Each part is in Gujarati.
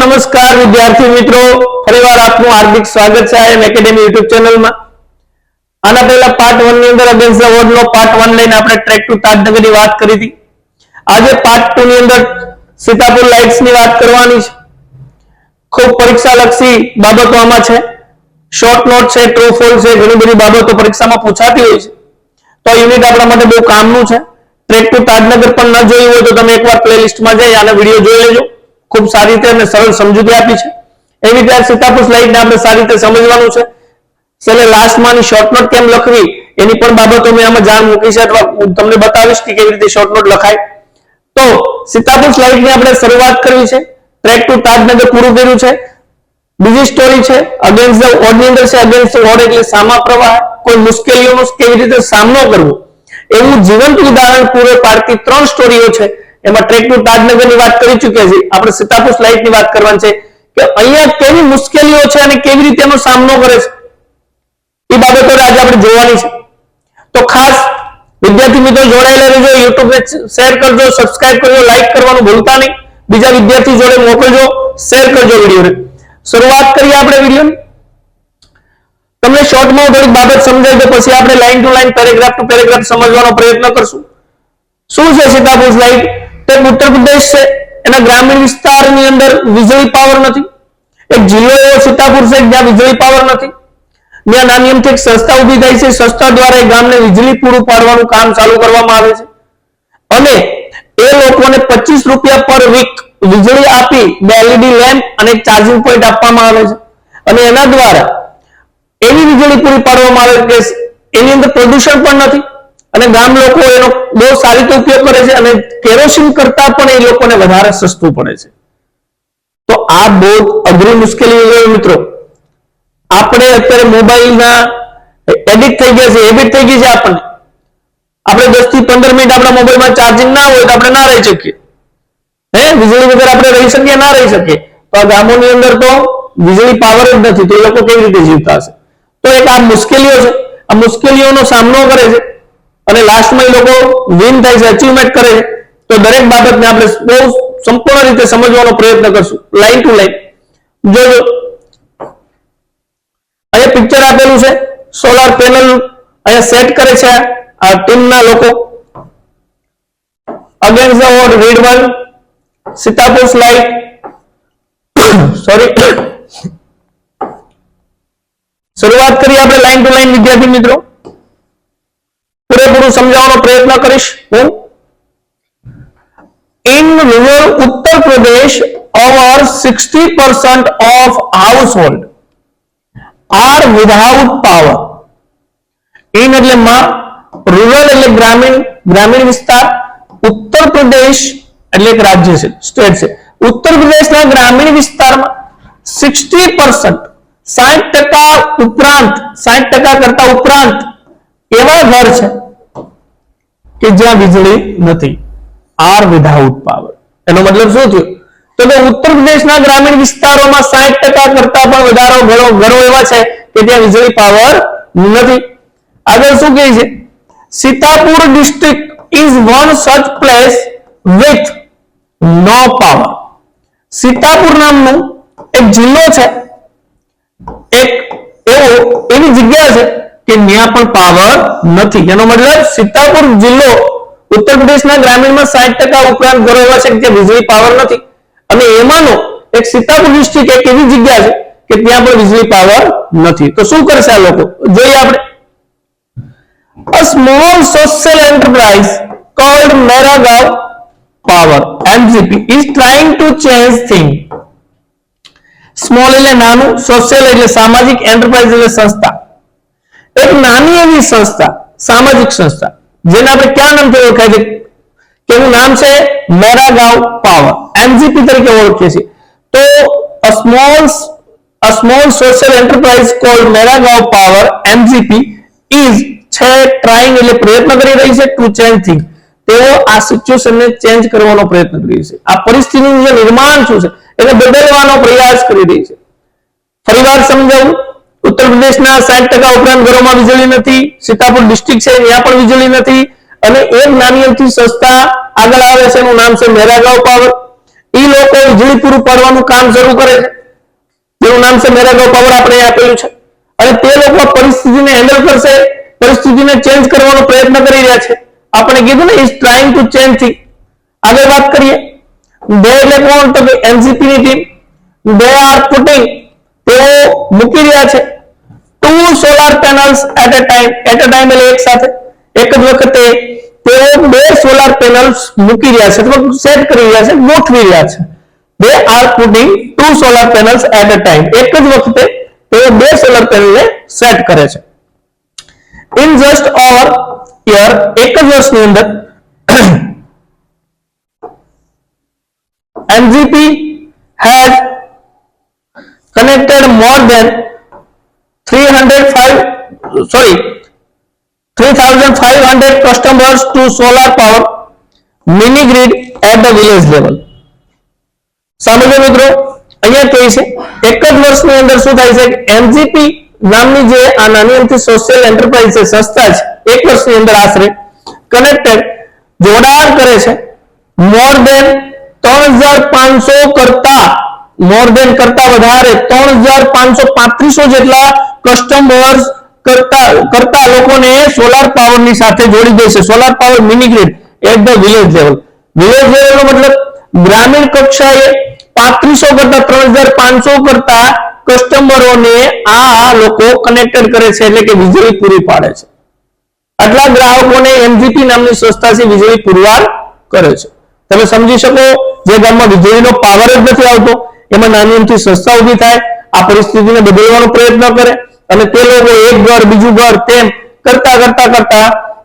नमस्कार विद्यार्थी मित्रों, फरीवार आपનું हार्दिक स्वागत છે આઈએમ એકેડેમી YouTube ચેનલ માં। આના પહેલા પાર્ટ 1 ની અંદર અગેન્સ્ટ ધ વર્લ્ડ નો પાર્ટ 1 લઈને આપણે ટ્રેક ટુ તાજનગર ની વાત કરી હતી। આજે પાર્ટ 2 ની અંદર સીતાપુર લાઇટ્સ ની વાત કરવાની છે। ખૂબ પરીક્ષા લક્ષી બાબતો આમાં છે, શોર્ટ નોટ છે, ટ્રુ ફોલ્સ છે, ઘણી બધી બાબતો પરીક્ષામાં પૂછાતી હોય છે। તો યુનિટ આપણા માટે બહુ કામનું છે। ટ્રેક ટુ તાજનગર પણ ન જોયું હોય તો તમે એકવાર પ્લેલિસ્ટમાં જઈ આનો વિડિયો જોઈ લેજો। खूब सारी रीते અને સરળ સમજૂતી આપી છે। એવી રીતે સીતાપુર સ્લાઇડ ને આપણે સારી રીતે સમજવાનું છે। છેલ્લે લાસ્ટ માંની શોર્ટ નોટ કેમ લખવી એની પણ બાબતો મેં આમાં જાણ મૂકી છે અથવા તમને બતાવીશ કે કેવી રીતે શોર્ટ નોટ લખાય। તો સીતાપુર સ્લાઇડ ની આપણે શરૂઆત કરવી છે। ટ્રેક ટુ તાજનગર પૂરું કર્યું છે। બીજી સ્ટોરી છે અગેન્સ્ટ ધ ઓડ ની અંદર છે। અગેન્સ્ટ ધ ઓડ એટલે સામા પ્રવાહ, કોઈ મુશ્કેલીઓનો કેવી રીતે સામનો કરવો એવું જીવંત ઉદાહરણ પૂરે પાડતી ત્રણ સ્ટોરીઓ છે। એમાં ટ્રેક ટુ તાજનગર ની વાત કરી ચૂક્યા છે। આપણે સીતાપુર સ્લાઇડ ની વાત કરવાની છે કે અહીંયા કેવી મુશ્કેલીઓ છે અને કેવી રીતે એનો સામનો કરે છે એ બાબતો આજે આપણે જોવાની છે। તો ખાસ વિદ્યાર્થી મિત્રો જોડાયેલા રહેજો, YouTube ને શેર કરજો, સબસ્ક્રાઇબ કરજો, લાઈક કરવાનું ભૂલતા નહીં, બીજા વિદ્યાર્થી જોડે મોકલજો, શેર કરજો વિડિયોને। શરૂઆત કરીએ આપણે વિડિયોની। તમને શોર્ટમાં થોડી બાબત સમજાય તો પછી આપણે line to line, paragraph to paragraph સમજવાનો પ્રયત્ન કરશું। શું છે સીતાપુર સ્લાઇડ? उत्तर प्रदेश से ग्रामीण विस्तार अंदर वीजળી पावर नहीं। एक जिलो एवो सीतापुर से ज्यां वीजળી पावर नहीं, ज्यां नानी अमथी एक संस्था उभी थाय छे। संस्था द्वारा ए गामने वीजળી पूરું પાડવાનું કામ ચાલુ કરવામાં આવે છે અને એ લોકોને 25 રૂપિયા પર વીક વીજળી આપી LED લેમ્પ અને ચાર્જિંગ પોઈન્ટ આપવામાં આવે છે અને એના દ્વારા એવી વીજળી પૂરી પાડવામાં આવે કે એની અંદર પ્રદૂષણ પણ નથી અને ગામ લોકો એનો બહુ સારી રીતે ઉપયોગ કરે છે અને કેરોસીન કરતા પણ એ લોકોને વધારે સસ્તું પડે છે। તો આ બહુ અઘરી મુશ્કેલી છે મિત્રો। આપણે અત્યારે મોબાઈલના એડિક્ટ થઈ ગયા છે, હેબિટ થઈ ગઈ છે આપણને। આપણે 10 થી 15 મિનિટ આપણા મોબાઈલમાં ચાર્જિંગ ના હોય તો આપણે ના રહી શકીએ। વીજળી વગર આપણે રહી શકીએ ના રહી શકીએ? તો આ ગામોની અંદર તો વીજળી પાવર જ નથી, તો એ લોકો કેવી રીતે જીવતા હશે? તો એક આ મુશ્કેલીઓ છે, આ મુશ્કેલીઓનો સામનો કરે છે અને લાસ્ટ માં એ લોકો વિન થાય છે, અચીવમેન્ટ કરે છે। તો દરેક બાબતને આપણે બહુ સંપૂર્ણ રીતે સમજવાનો પ્રયત્ન કરશું, લાઈન ટુ લાઈન જોજો। અહીંયા પિક્ચર આપેલું છે, સોલાર પેનલ અહીંયા સેટ કરે છે આ ટીમના લોકો। Against the odd read one Sitapur slide sorry શરૂઆત કરીએ આપણે લાઈન ટુ લાઈન વિદ્યાર્થી મિત્રો। પૂરેપૂરું સમજાવવાનો પ્રયત્ન કરીશ હું। In rural Uttar Pradesh, over 60% of household are without power. In એટલે માં, rural એટલે ગ્રામીણ વિસ્તાર, ઉત્તર પ્રદેશ એટલે એક રાજ્ય છે, સ્ટેટ છે। ઉત્તર પ્રદેશના ગ્રામીણ વિસ્તારમાં 60% 60% ઉપરાંત 60% કરતા ઉપરાંત એવા ઘર છે કે જ્યાં વીજળી નથી, આર વિધાઉટ પાવર। એનો મતલબ શું થયો? તો કે ઉત્તર પ્રદેશના ગ્રામીણ વિસ્તારોમાં 60% કરતા પણ વધારે ઘરો એવા છે કે ત્યાં વીજળી પાવર નથી। આગળ શું કહે છે? Sitapur district is one such place with no power. Sitapur નામનું એક જિલ્લો છે, એક એવી જગ્યા છે કે ત્યાં પણ પાવર નથી। એનો મતલબ સીતાપુર જિલ્લો ઉત્તર પ્રદેશના ગ્રામીણમાં 60% ઉપરાંત ઘરો એવા છે કે જ્યાં વીજળી પાવર નથી અને એમાંનો એક સીતાપુર ડિસ્ટ્રિક્ટ એક એવી જગ્યા છે કે ત્યાં પણ વીજળી પાવર નથી। તો શું કરશે આ લોકો? જોઈએ આપણે। A small social enterprise called Meragaon Power MGP is trying to change things। Small એટલે નાનું, સોશિયલ એટલે સામાજિક, એન્ટરપ્રાઇઝ એટલે સંસ્થા। એક નાની એવી સંસ્થા, સામાજિક સંસ્થા, જેને આપણે ક્યાં નામથી ઓળખાય છે કે એનું નામ છે મેરાગાંવ પાવર, એમજીપી તરીકે ઓળખીએ છીએ। તો a small social enterprise called Meragaon Power MGP is છે ટ્રાઇંગ એટલે પ્રયત્ન કરી રહી છે, ટુ ચેન્જ થિંગ તેઓ આ સિચ્યુએશનને ચેન્જ કરવાનો પ્રયત્ન કરી રહી છે। આ પરિસ્થિતિનું જે નિર્માણ શું છે એને બદલવાનો પ્રયાસ કરી રહી છે। ફરીવાર સમજાવું, ઉત્તર પ્રદેશના 60% ઉપરાંત ઘરોમાં વીજળી નથી, સીતાપુર ડિસ્ટ્રિક્ટ છે ત્યાં પણ વીજળી નથી અને એક નાની અમથી સંસ્થા આગળ આવે છે, એનું નામ છે મેરાગાંવ પાવર। એ લોકો વીજળી પૂરું પાડવાનું કામ શરૂ કરે છે, જેનું નામ છે મેરેગો પાવર, આપણે આપેલું છે. અને તે લોકો પરિસ્થિતિને હેન્ડલ કરશે, પરિસ્થિતિને ચેન્જ કરવાનો પ્રયત્ન કરી રહ્યા છે. આપણે કીધું ને ઇઝ ટ્રાઇંગ ટુ ચેન્જ થી. આગળ વાત કરીએ, દે એટલે કોણ? તો કે એનસીપી ની ટીમ. દે આર પુટિંગ, તેઓ મૂકી રહ્યા છે 2 solar panels at a time. At a time એટલે એક સાથે, એક જ વખતે તેઓ 2 સોલાર પેનલ્સ મૂકી રહ્યા છે, અથવા સેટ કરી રહ્યા છે, ગોઠવી રહ્યા છે. They are putting 2 solar panels at a time. એક જ વખતે તેઓ 2 સોલાર પેનલને સેટ કરે છે. ઇન જસ્ટ ઓવર યર, એક જ વર્ષની અંદર MGP has connected more than 3,500 customers to solar power mini grid at the village level. સમજો મિત્રો, અહીંયા કહે છે એક જ વર્ષની અંદર શું થાય છે? MGP નામની જે આ નાની અમથી સોશિયલ એન્ટરપ્રાઇઝ છે, સંસ્થા છે, એક વર્ષની અંદર આશરે કનેક્ટેડ, જોડાણ કરે છે મોર દેન 3,500 કરતા વધારે 3,535 જેટલા કસ્ટમર્સ કરતા લોકોને સોલાર પાવરની સાથે જોડી દે છે. Solar power mini grid at the village level. Village લેવલનો મતલબ ગ્રામીણ કક્ષાએ 3500 કરતા 3,500 કરતા કસ્ટમરોને આ લોકો કનેક્ટેડ કરે છે, એટલે કે વીજળી પૂરી પાડે છે. આટલા ગ્રાહકોને MGP નામની સંસ્થા છે વીજળી પુરવાર કરે છે. તમે સમજી શકો, જે ગામમાં વીજળીનો પાવર જ નથી આવતો, એમાં નાની અમથી સંસ્થા ઊભી થાય, આ પરિસ્થિતિને બદલવાનો પ્રયત્ન કરે, અને તે લોકો એક ઘર બીજું ઘર તેમ કરતા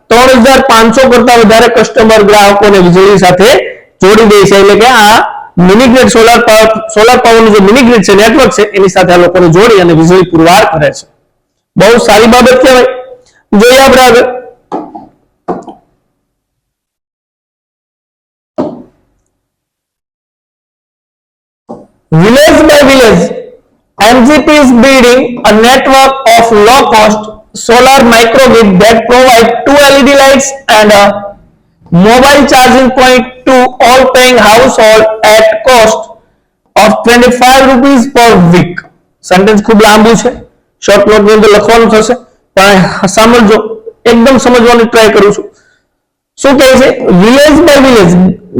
3,500 કરતા વધારે કસ્ટમર ગ્રાહકોને વીજળી સાથે જોડી દે છે. એટલે કે આ મિની ગ્રીડ સોલાર પાવરનું જે મિની ગ્રીડ છે, નેટવર્ક છે, એની સાથે આ લોકોને જોડી અને વીજળી પુરવાર કરે છે. બહુ સારી બાબત કહેવાય. જોઈએ આપણે આગળ. Village by village, MGP is building a network of low-cost solar microgrid that provide 2 LED lights and a mobile charging point to all paying household at cost of 25 rupees per week. Sentence ખૂબ લાંબુ છે, શોર્ટ નોટની અંદર લખવાનું થશે, પણ સાંભળજો, એકદમ સમજવાની ટ્રાય કરું છું. શું કહે છે? વિલેજ બાય વિલેજ,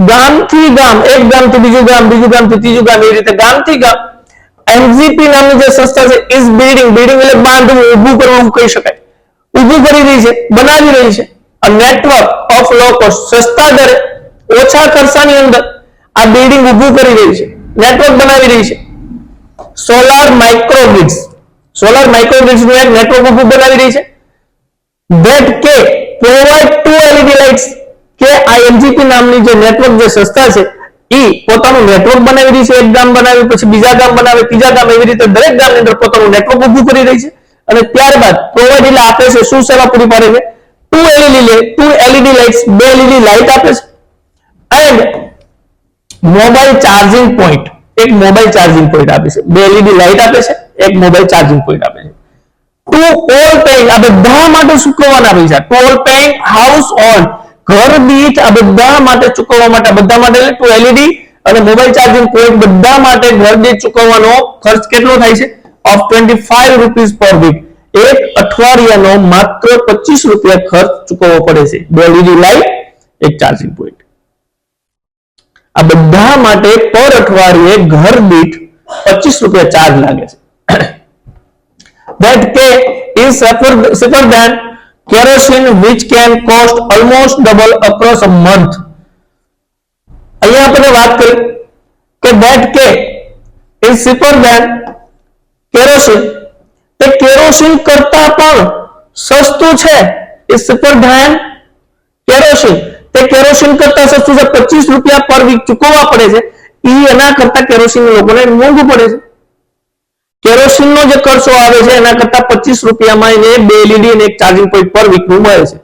ગામથી ગામ, એક ગામથી બીજું ગામ, બીજું ગામથી ત્રીજું ગામ, એ રીતે ગામથી ગામ એમજીપી નામની જે સંસ્થા છે ઇઝ બિલ્ડિંગ એટલે બાંધવું, ઊભું કરવું કહી શકાય, ઊભું કરી રહી છે, બનાવી રહી છે a network of low cost, સસ્તા દરે, ઓછા ખર્ચાની અંદર આ બિલ્ડિંગ ઊભું કરી રહી છે, નેટવર્ક બનાવી રહી છે. સોલાર માઇક્રોગ્રિડ્સ નું એક નેટવર્ક ઊભું બનાવી રહી છે. that કે provide 2 LED lights, કે આ MGP નામની જે નેટવર્ક જે સંસ્થા છે એ પોતાનું નેટવર્ક બનાવી રહી છે. એક ગામ બનાવી, પછી બીજા ગામ બનાવે, ત્રીજા ગામ, એવી રીતે દરેક ગામની અંદર પોતાનું નેટવર્ક ઊભું કરી રહી છે. અને ત્યારબાદ પ્રોવાઇડ એટલે આપે છે, શું સેવા પૂરી પાડે છે? 2 LED લાઇટ્સ, 2 LED લાઇટ આપે છે, એન્ડ મોબાઈલ ચાર્જિંગ પોઈન્ટ, એક મોબાઈલ ચાર્જિંગ પોઈન્ટ આપે છે. 2 LED લાઇટ આપે છે, એક મોબાઈલ ચાર્જિંગ પોઈન્ટ આપે છે. ટુ ઓલ પેઇંગ, આ બધા માટે ચૂકવવાના પૈસા. To all paying house hold, ઘર દીઠ આ બધા માટે ચૂકવવા માટે, બધા માટે એટલે 2 LED અને મોબાઈલ ચાર્જિંગ પોઈન્ટ બધા માટે ઘર દીઠ ચૂકવવાનો ખર્ચ કેટલો થાય છે? of 25 rupees per week. એક અઠવાડિયાનો માત્ર 25 રૂપિયા ખર્ચ ચૂકવવો પડે છે. 2 LED લાઇટ, એક ચાર્જિંગ પોઈન્ટ, આ બધા માટે પર અઠવાડિયે ઘર દીઠ 25 રૂપિયા ચાર્જ લાગે છે. that K is cheaper than kerosene, which can cost almost double across a month. અહીંયા આપણે વાત કરી કે that K is cheaper than kerosene, તે કેરોસીન કરતા પણ સસ્તું છે. is cheaper than kerosene, તે કેરોસીન કરતા સસ્તું છે. 25 રૂપિયા પર વીક ચૂકવવા પડે છે, એ એના કરતા કેરોસીન લોકોને મોંઘું પડે છે. કેરોસીનનો જે ખર્ચો આવે છે એના કરતા 25 રૂપિયામાં એને 2 LED અને એક ચાર્જિંગ પોઈન્ટ પર વીક નું મળે છે.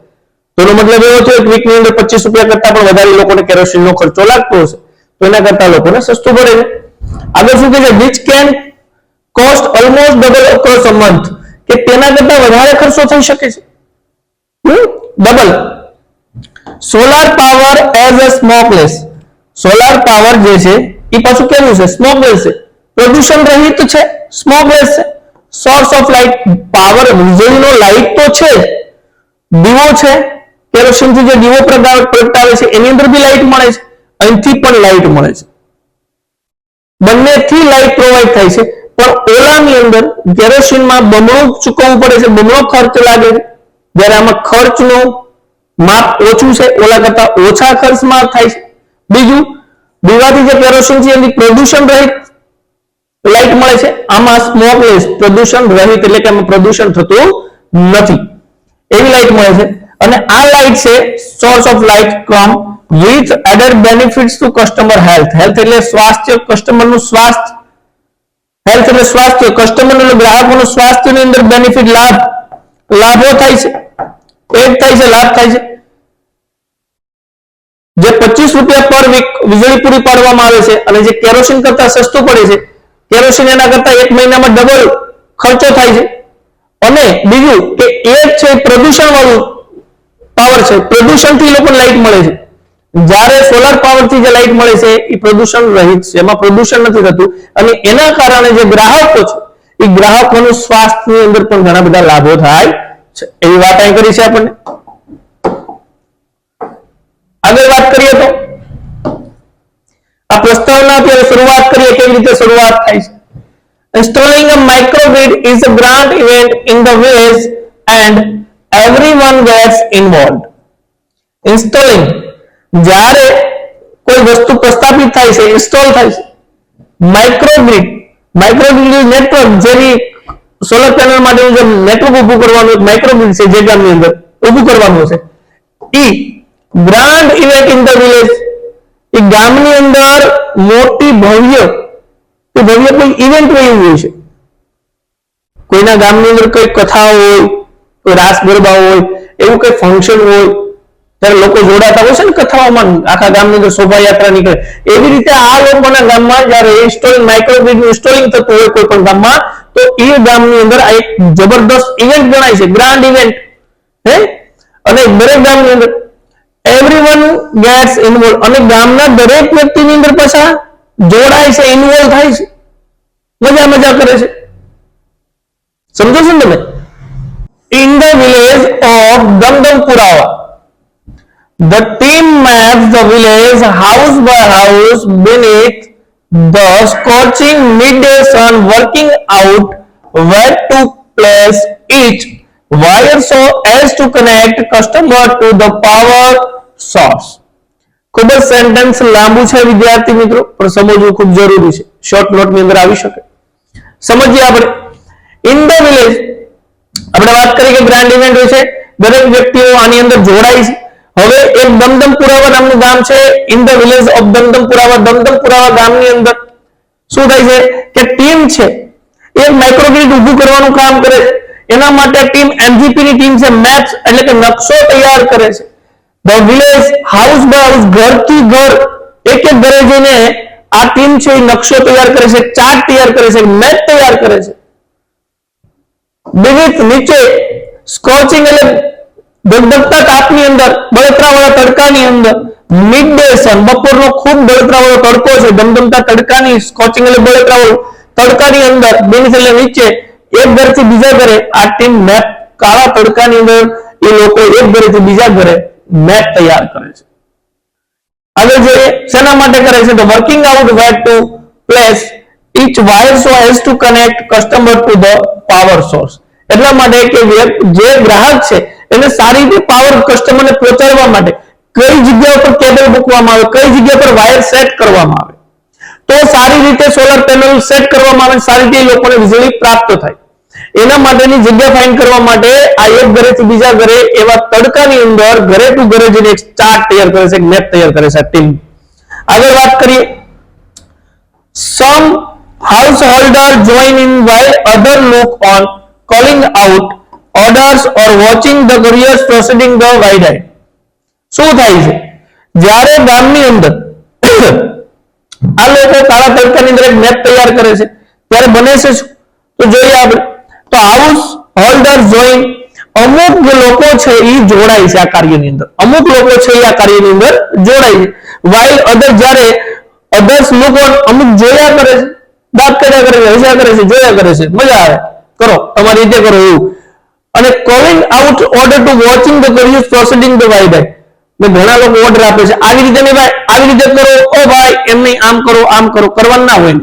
તો એનો મતલબ એવો થયો કે વીકની અંદર 25 રૂપિયા કરતા પણ વધારે લોકોને કેરોસીનનો ખર્ચો લાગતો હશે, તો એના કરતા લોકોને સસ્તું પડે છે. આગળ શું કહે છે? which can cost almost double across a month, કે તેના કરતા વધારે ખર્ચો થઈ શકે છે, double. Solar power as a smokeless, solar power જે છે એ પાછું કેવું છે? સ્મોકલેસ છે, પ્રદૂષણ રહિત છે, સ્મોકલેસ છે. સોર્સ ઓફ લાઇટ, પાવર વીજળીનો લાઇટ તો છે, દીવો છે, કેરોસીનથી જે દીવો પ્રગટાવે છે એની અંદર બી લાઇટ મળે છે, અહીંથી પણ લાઇટ મળે છે, બંનેથી લાઇટ પ્રોવાઈડ થાય છે. પણ ઓલાની અંદર કેરોસીનમાં બમણું ચૂકવવું પડે છે, બમણો ખર્ચ લાગે છે, જ્યારે આમાં ખર્ચનું માપ ઓછું છે, ઓલા કરતા ઓછા ખર્ચમાં થાય છે. બીજું, દીવાથી જે કેરોસીન છે એની પ્રદૂષણ રહિત લાઇટ મળે છે, આમાં સ્મોકલેસ, પ્રદૂષણ રહિત એટલે કે આમાં પ્રદૂષણ થતું નથી એવી લાઇટ મળે છે. અને આ લાઇટ છે source of light from with added benefits to customer health. Health એટલે સ્વાસ્થ્ય, કસ્ટમરનું સ્વાસ્થ્ય, હેલ્થ એટલે સ્વાસ્થ્ય, કસ્ટમર એટલે ગ્રાહકોનું સ્વાસ્થ્યની અંદર બેનિફિટ, લાભો થાય છે, એડ થાય છે, લાભ થાય છે. જે 25 રૂપિયા પર વીક વીજળી પૂરી પાડવામાં આવે છે અને જે કેરોસીન કરતા સસ્તું પડે છે, કેરોસીન એના કરતા 1 મહિનામાં ડબલ ખર્ચો થાય છે. અને બીજું કે એક છે પ્રદૂષણ વાળું પાવર છે, પ્રદૂષણથી લોકોને લાઇટ મળે છે, જ્યારે સોલાર પાવરથી જે લાઇટ મળે છે એ પ્રદૂષણ રહિત છે, એમાં પ્રદૂષણ નથી થતું. અને એના કારણે જે ગ્રાહકો છે એ ગ્રાહકોનું સ્વાસ્થ્યની અંદર પણ ઘણા બધા લાભો થાય છે, એવી વાત અહીં કરી છે આપણને. આગળ વાત કરીએ તો આ પ્રસ્તાવના અત્યારે શરૂઆત કરીએ, કેવી રીતે શરૂઆત થાય છે. Installing a microgrid is a grand event in the village and everyone gets involved. Installing, જ્યારે કોઈ વસ્તુ પ્રસ્થાપિત થાય છે, ઇન્સ્ટોલ થાય છે. માઇક્રોગ્રીડ, માઇક્રોગ્રીડ નેટવર્ક, જેની સોલર પેનલ માટેનું જે નેટવર્ક ઊભું કરવાનું એક માઇક્રોગ્રીડ છે, જે ગામની અંદર ઊભું કરવાનું છે, ઈ grand event in the village, એ ગામની અંદર મોટી ભવ્ય કોઈ ઇવેન્ટ હોય છે. કોઈના ગામની અંદર કોઈ કથા હોય, કોઈ રાસ ગરબા હોય, એવું કોઈ ફંક્શન હોય ત્યારે લોકો જોડાતા હોય છે ને કથાઓમાં, આખા ગામની અંદર શોભાયાત્રા નીકળે. એવી રીતે આ લોકોના ગામમાં જ્યારે ઇન્સ્ટોલિંગ માઇક્રોગ્રીડનું ઇન્સ્ટોલિંગ થતું હોય કોઈ પણ ગામમાં, તો એ ગામની અંદર આ એક જબરદસ્ત ઇવેન્ટ ગણાય છે, ગ્રાન્ડ ઇવેન્ટ. અને દરેક ગામની અંદર એવરીવન ગેટ્સ ઇન્વોલ્વ, અને ગામના દરેક વ્યક્તિની અંદર પાછા જોડાય છે, ઇન્વોલ્વ થાય છે, મજા કરે છે. સમજો છો ને તમે? In the village of Damdampurava, the team maps the village house by house beneath the scorching midday sun, working out where to place each wire so as to connect customer to the power source. ખૂબ જ સેન્ટેન્સ લાંબુ છે વિદ્યાર્થી મિત્રો, પણ સમજવું ખૂબ જરૂરી છે, શોર્ટ નોટની અંદર આવી શકે. સમજીએ આપણે. ઇન ધ વિલેજ, આપણે વાત કરી કે ગ્રાન્ડ ઇવેન્ટ હોય છે, દરેક વ્યક્તિઓ આની અંદર જોડાય છે. હવે એક દમદમપુરાવા નામનું ગામ છે, ઇન ધ વિલેજ ઓફ દમદમપુરાવા, દમદમપુરાવા ગામની અંદર શું થાય છે કે ટીમ છે, એક માઇક્રોગ્રીડ ઊભું કરવાનું કામ કરે છે. એના માટે ટીમ એમજીપી ની ટીમ છે, મેપ્સ એટલે કે નકશો તૈયાર કરે છે. The village house by house, ઘરથી ઘર, એક એક ઘરે જઈને આ ટીમ છે એ નકશો તૈયાર કરે છે, ચાર્ટ તૈયાર કરે છે, મેપ તૈયાર કરે છે. વિવિધ નીચે સ્કોચિંગ એટલે ધગધગતા તાપની અંદર, બળતરાવાળા તડકાની અંદર, મિડ ડે સન, બપોરનો ખૂબ બળતરાવાળો તડકો છે, ધમધમતા તડકાની, સ્કોચિંગ એટલે બળતરાવાળો તડકાની અંદર, બેનિસ એટલે નીચે, એક ઘરથી બીજા ઘરે આ ટીમ મેપ, કાળા તડકાની અંદર એ લોકો એક ઘરેથી બીજા ઘરે મેપ તૈયાર કરે છે. આગળ જોઈએ શેના માટે કરે છે તો working out where to place each wire so as to connect customer to the power source. એટલા માટે કે જે ગ્રાહક છે એને સારી રીતે પાવર કસ્ટમરને પહોંચાડવા માટે કઈ જગ્યા પર કેબલ મૂકવામાં આવે, કઈ જગ્યા પર વાયર સેટ કરવામાં આવે તો સારી રીતે સોલર પેનલ સેટ કરવામાં આવે, સારી રીતે લોકોને વીજળી પ્રાપ્ત થાય. એના માટેની જગ્યા ફાઇન્ડ કરવા માટે આ એક ઘરેથી બીજા ઘરે એવા તડકાની અંદર ઘરે ટુ ઘરે જઈને એક ચાર્ટ તૈયાર કરે છે, એક મેપ તૈયાર કરે છે ટીમ. આગળ વાત કરીએ. Some householders join in while others look on, calling out orders or watching the couriers proceeding the wide. શું થાય છે જ્યારે ગામની અંદર આ લોકો કાળા તડકાની અંદર એક મેપ તૈયાર કરે છે ત્યારે બને છે તો જોઈએ આપણે તો હાઉસ હોલ્ડર જોઈન, અમુક જે લોકો છે એ જોડાય છે આ કાર્યની અંદર, અમુક લોકો છે એ આ કાર્યની અંદર જોડાય છે. વાઇલ અધર, જ્યારે others look on, અમુક જોયા કરે છે, દાંત કર્યા કરે છે, હસ્યા કરે છે, જોયા કરે છે, મજા આવે, કરો તમારી રીતે કરો એવું. અને calling out order to watching the curious proceeding the by by, ઘણા લોકો ઓર્ડર આપે છે આવી રીતે નહીં ભાઈ, આવી રીતે કરો, ઓ ભાઈ એમ નહીં, આમ કરો, કરવાનું ના હોય,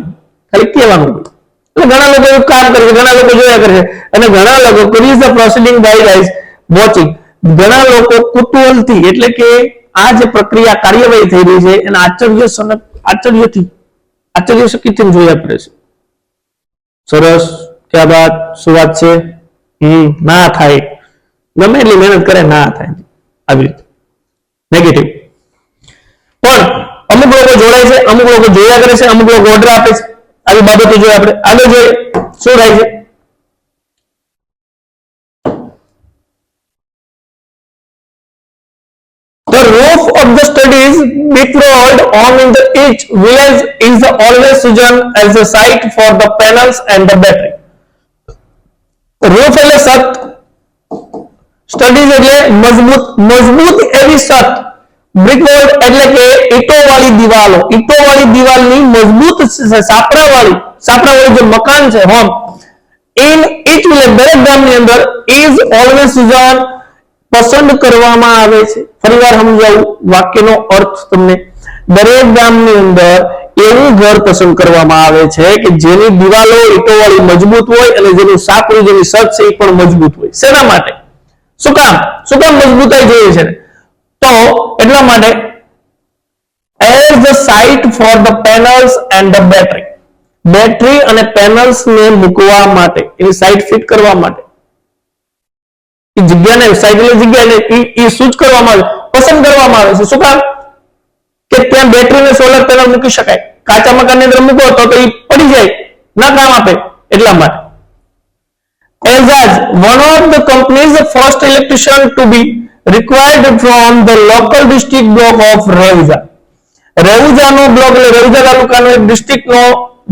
ખાલી કહેવાનું હોય. એટલે ઘણા લોકો એવું કામ કરે છે, ઘણા લોકો જોયા કરે છે, અને ઘણા લોકો curious the proceeding by by watching, ઘણા લોકો કુતૂહલથી એટલે કે આ જે પ્રક્રિયા કાર્યવાહી થઈ રહી છે એના આશ્ચર્યચકિતથી જોયા કરે છે. સરસ, ક્યાં વાત, શું વાત છે, ના થાય, ગમે એટલી મહેનત કરે ના થાય, આવી રીતે નેગેટિવ. પણ અમુક લોકો જોડાય છે, અમુક લોકો જોયા કરે છે, અમુક લોકો ઓર્ડર આપે છે, આવી બાબતો જોઈએ આપણે. આગળ જોઈએ શું થાય છે. The roof of the study is betrothed on in the each village is always chosen as a site for the panels and the battery. Roof એટલે છત, સ્ટડીઝ એટલે મજબૂત એવી છત, બ્રિકવોલ્ડ એટલે કે ઈંટોવાળી દિવાલની મજબૂત સાપરાવાળી જે મકાન છે હોમ, ઇન ઈચ વિલેજ દરેક ગામની અંદર ઇઝ ઓલવેઝ ચોઝન પસંદ કરવામાં આવે છે. ફરીવાર સમજાવું વાક્યનો અર્થ તમને. દરેક ગામની અંદર એવું ઘર પસંદ કરવામાં આવે છે કે જેની દિવાલો ઈંટોવાળી મજબૂત હોય અને જેનું સાપરું જેની છત છે એ પણ મજબૂત હોય. શેના માટે? શું કામ મજબૂતાઈ જોઈએ છે? તો એટલા માટે as the site for the panels and the battery, battery અને પેનલ્સ ને મૂકવા માટે, એની સાઇટ ફિટ કરવા માટે, એ જગ્યાને સાઇટ એટલે જગ્યાને એ સૂચ કરવામાં આવે, પસંદ કરવામાં આવે છે. શું કામ? કે ત્યાં બેટરી ને સોલર પેનલ મૂકી શકાય. કાચા મકાનની અંદર મૂકો તો એ પડી જાય, ના કામ આપે, એટલા માટે. As one of the company's first electrician to be required from the local district block of Reuza. રેઉજાનો બ્લોક એટલે રેઉજા તાલુકાનો એક ડિસ્ટ્રિક્ટનો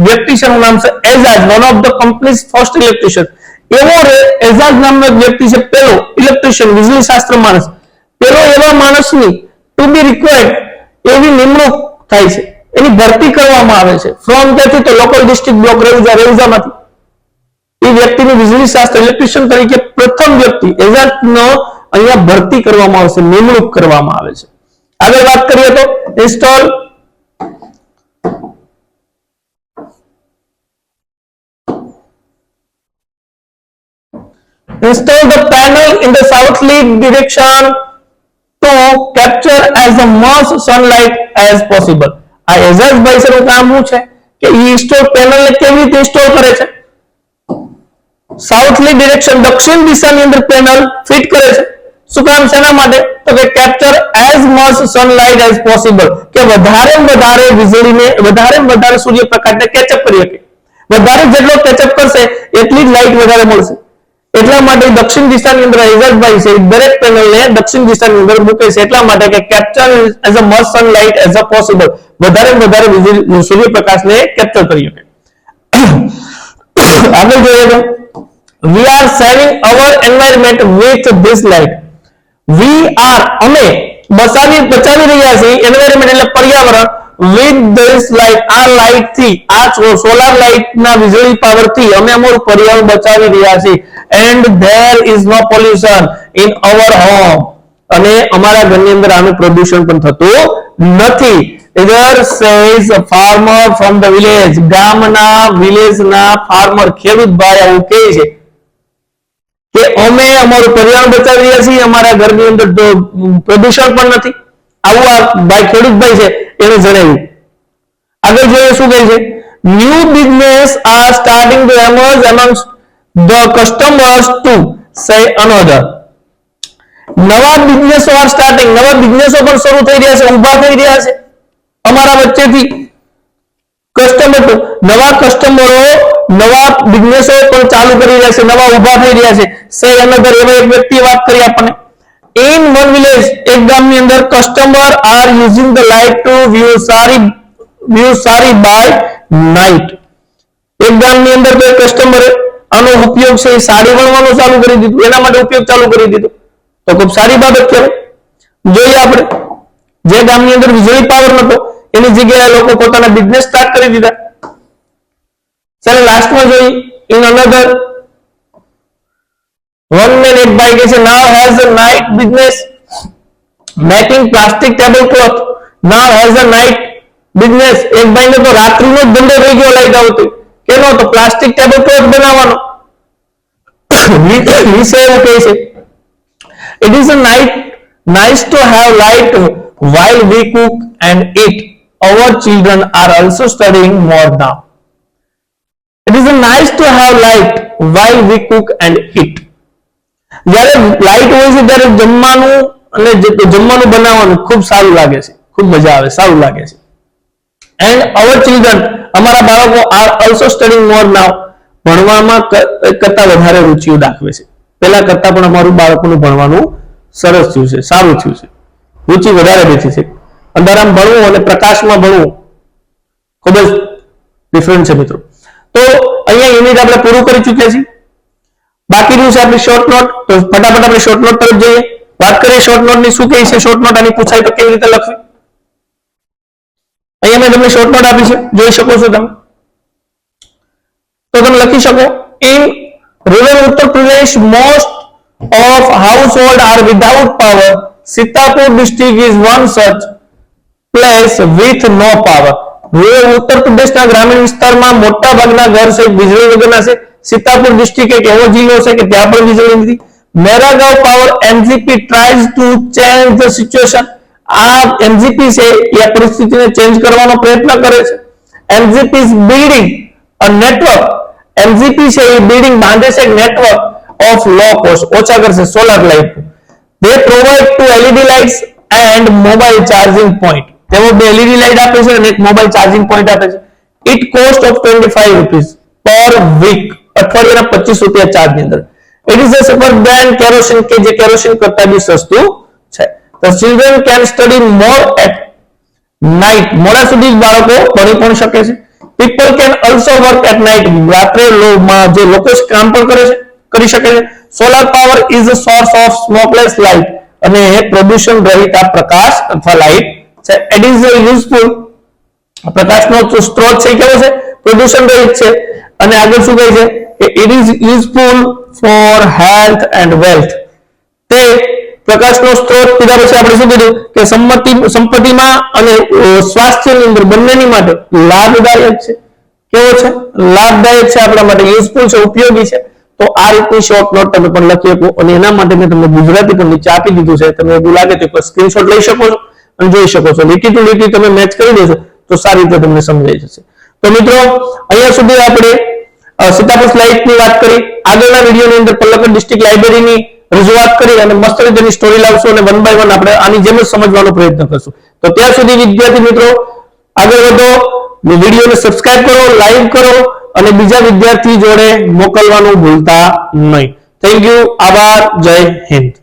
વ્યક્તિ છે, એનું નામ છે Ejaz, one of the companies first electrician. એવો એઝાજ નામનો એક વ્યક્તિ છે, પેલો ઇલેક્ટ્રિશિયન, વીજળી શાસ્ત્ર માણસ, પેલો એવા માણસની ટુ બી રિક્વાયર્ડ એવી નિમણૂક થાય છે, એની ભરતી કરવામાં આવે છે. ફ્રોમ ત્યાંથી તો લોકલ ડિસ્ટ્રિક્ટ બ્લોક રેઉજામાંથી એ વ્યક્તિની વીજળી શાસ્ત્ર ઇલેક્ટ્રિશિયન તરીકે પ્રથમ વ્યક્તિ એઝાજનો અહીંયા ભરતી કરવામાં આવશે, નિમણૂક કરવામાં આવે છે. આગળ વાત કરીએ તો install the panel in the southerly direction to capture as much sunlight as possible. આ એઝાજ ભાઈ સર કામ શું છે કે ઇન્સ્ટોલ પેનલ ને કેવી રીતે ઇન્સ્ટોલ કરે છે? સાઉથલી ડિરેક્શન, દક્ષિણ દિશાની અંદર પેનલ ફિટ કરે છે. શું કામ? શેના માટે? તો કે capture as much sunlight as possible, કે વધારે વીજળીને, વધારે સૂર્યપ્રકાશને કેચઅપ કરી શકે. વધારે જેટલો કેચઅપ કરશે એટલી જ લાઇટ વધારે મળશે. એટલા માટે દક્ષિણ દિશાની અંદર એઝાજભાઈ છે દરેક પેનલને દક્ષિણ દિશાની અંદર મૂકે છે, એટલા માટે કે capture as a much sunlight as a possible, વધારે સૂર્યપ્રકાશને કેપ્ચર કરી શકે. આગળ જોઈએ તો we are saving our environment with this light. We are અમે બચાવી રહ્યા છીએ એન્વાયરમેન્ટ એટલે પર્યાવરણ with this light, આ લાઇટ થી, આ સોલાર લાઇટ ના વીજળી પાવર થી અમે અમારું પર્યાવરણ બચાવી રહ્યા છીએ. and there is no pollution in our home, અને અમારા ઘરની અંદર આનું પ્રદૂષણ પણ થતું નથી. Either says a farmer from the village, વિલેજના ફાર્મર, ખેડૂત ભાઈ આવું કહે છે કે અમે અમારું પર્યાવરણ બચાવી રહ્યા છીએ, અમારા ઘરની અંદર પ્રદૂષણ પણ નથી. આવું આ ભાઈ ખેડૂત ભાઈ છે એને જણાવ્યું. આગળ જોઈએ શું કહે છે. New business are starting to emerge amongst the customers to say another. નવા બિઝનેસો આર સ્ટાર્ટિંગ, નવા બિઝનેસો પણ શરૂ થઈ રહ્યા છે, ઊભા થઈ રહ્યા છે અમારા વચ્ચેથી. કસ્ટમર ટુ, નવા કસ્ટમરો, નવા બિઝનેસો પણ ચાલુ કરી રહ્યા છે, નવા ઊભા થઈ રહ્યા છે. સે અનધર, એવો એક વ્યક્તિ વાત કરી આપણને. ઇન વન વિલેજ, એક ગામની અંદર customer R using the light two view સારી બાય નાઇટ. એક ગામની અંદર કોઈ કસ્ટમરે આનો ઉપયોગ છે સાડી વણવાનું ચાલુ કરી દીધું, એના માટે ઉપયોગ ચાલુ કરી દીધો, તો ખૂબ સારી બાબત કહેવાય. જોઈએ આપણે જે ગામની અંદર વીજળી પાવર નતો એની જગ્યાએ લોકો પોતાના બિઝનેસ સ્ટાર્ટ કરી દીધા. ચાલો લાસ્ટમાં જોઈ ઇન અનધર one man एक भाई कैसे now has a night business making plastic tablecloth. now has a night business. એક ભાઈ ને તો રાત્રિનો જ ધંધો થઈ ગયો લાઈટ આવતી કેનો તો પ્લાસ્ટિક ટેબલક્લોથ બનાવવાનો. વિશે એવું કહે છે it is a nice to have light while we cook and eat. our children are also studying more now. it is a nice to have light while we cook and eat. જ્યારે લાઈટ હોય છે ત્યારે જમવાનું અને જમવાનું બનાવવાનું ખૂબ સારું લાગે છે, ખૂબ મજા આવે, સારું લાગે છે. and our children અમારા બાળકો are also studying more now. ભણવામાં કરતા વધારે રુચિ દાખવે છે. પહેલા કરતા પણ અમારું બાળકોનું ભણવાનું સરસ થયું છે, સારું થયું છે, રુચિ વધારે બેઠી છે. અંધારામાં ભણવું અને પ્રકાશમાં ભણવું ખૂબ જ ડિફરન્ટ છે મિત્રો. તો અહીંયા યુનિટ આપણે પૂરું કરી ચૂક્યા છીએ. બાકી રહ્યું છે આપણી શોર્ટ નોટ. તો ફટાફટ આપણે શોર્ટ નોટ તરફ જઈએ. વાત કરીએ શોર્ટ નોટ ની. શું કહે છે શોર્ટ નોટ? આની પૂછાય તો કેવી રીતે લખવી? અહીંયા મેં તમને શોર્ટ નોટ આપી છે, જોઈ શકો છો તમે. તો તમે લખી શકો in rural Uttar Pradesh most of household are without power. Sitapur district is one such place with no power. Rural ઉત્તર પ્રદેશના ગ્રામીણ વિસ્તારમાં મોટા ભાગના ઘર છે વીજળી વગરના છે. સીતાપુર ડિસ્ટ્રિક્ટ એક એવો જિલ્લો છે કે ત્યાં પણ વીજળી નથી. Meragaon power MGP tries to change the situation. આ એમજીપી છે એ આ પરિસ્થિતિને ચેન્જ કરવાનો પ્રયત્ન કરે છે. MGP is building a network. MGP છે એ બિલ્ડિંગ બાંધે છે નેટવર્ક ઓફ લો કોસ્ટ, ઓછા કરશે solar light. They provide to LED lights and mobile charging point. તેઓ બે એલઈડી લાઇટ આપે છે અને એક મોબાઈલ ચાર્જિંગ પોઈન્ટ આપે છે. It cost of 25 rupees per week. અઠવાડિયાના 25 રૂપિયા ચાર્જ ની અંદર. It is a cheaper than kerosene કે જે કેરોસીન કરતા બી સસ્તું છે. The children can study more at night. મોડા સુધી બાળકો ભણી પણ શકે છે. People can also work at night. રાત્રે જે લોકો કામ પણ કરી શકે છે. Solar power is a source of smokeless light. અને પ્રદૂષણ રહિત આ પ્રકાશ અથવા લાઇટ છે. It is useful. પ્રકાશનો સ્ત્રોત છે કેવો છે? પ્રદૂષણ રહિત છે. અને આગળ શું કહે છે કે it is useful for health and wealth. તે પ્રકાશનો સ્ત્રોત કીધા પછી આપણે શું કીધું કે સંપત્તિમાં અને સ્વાસ્થ્યની અંદર બંનેની માટે લાભદાયક છે. કેવો છે? લાભદાયક છે, આપણા માટે યુઝફુલ છે, ઉપયોગી છે. તો આ રીતની શોર્ટ નોટ તમે પણ લખી શકો. અને એના માટે મેં તમને ગુજરાતી પણ નીચે આપી દીધું છે. તમે એવું લાગે તો સ્ક્રીનશોટ લઈ શકો છો અને જોઈ શકો છો. લીટી ટુ લીટી તમે મેચ કરી દેશો તો સારી રીતે તમને સમજાઈ જશે. તો મિત્રો અહીંયા સુધી આપણે સીતાપુર સ્લાઇડની વાત કરી. આગળના વિડીયોની અંદર પલક્કડ ડિસ્ટ્રિક્ટ લાઇબ્રેરીની રજૂઆત કરી અને મસ્ત રીતેની સ્ટોરી લાવશું અને વન બાય વન આપણે આની જેમ જ સમજવાનો પ્રયત્ન કરશું. તો ત્યાં સુધી વિદ્યાર્થી મિત્રો આગળ વધો, વિડીયોને સબસ્ક્રાઇબ કરો, લાઈક કરો અને બીજા વિદ્યાર્થી જોડે મોકલવાનું ભૂલતા નહીં. Thank you. આભાર. જય હિન્દ.